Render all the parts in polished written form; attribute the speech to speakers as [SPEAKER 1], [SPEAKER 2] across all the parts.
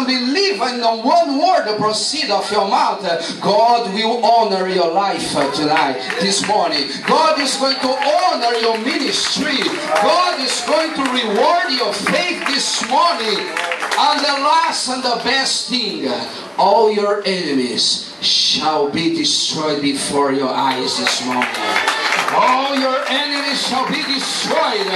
[SPEAKER 1] believe in the one word that proceed of your mouth, God will honor your life tonight, this morning. God is going to honor your ministry. God is going to reward your faith this morning. And the last and the best thing, all your enemies shall be destroyed before your eyes this morning. All your enemies shall be destroyed.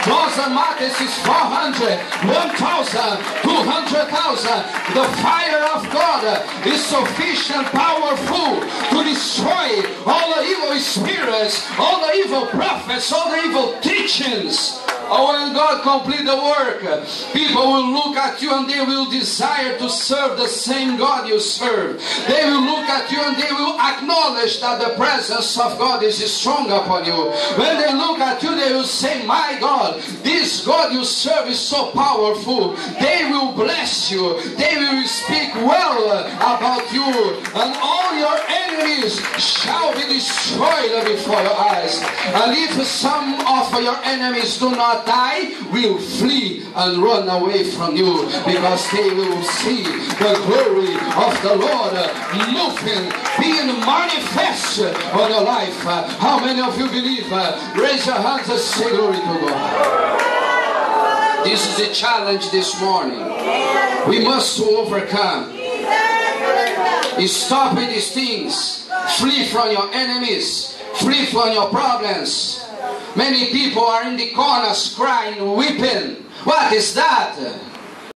[SPEAKER 1] Doesn't matter if it's 400, 1,000, 200,000. The fire of God is sufficient, powerful to destroy all the evil spirits, all the evil prophets, all the evil teachings. Oh, when God complete the work, people will look at you and they will desire to serve the same God you serve. They will look at you and they will acknowledge that the presence of God is strong upon you. When they look at you, they will say, my God, this God you serve is so powerful. They will bless you. They will speak well about you. And all your enemies shall be destroyed before your eyes. And if some of your enemies do not die, will flee and run away from you, because they will see the glory of the Lord moving, being manifested on your life. How many of you believe? Raise your hands and say glory to God. This is the challenge this morning. We must overcome. Stop with these things. Flee from your enemies. Flee from your problems. Many people are in the corners crying, weeping. What is that?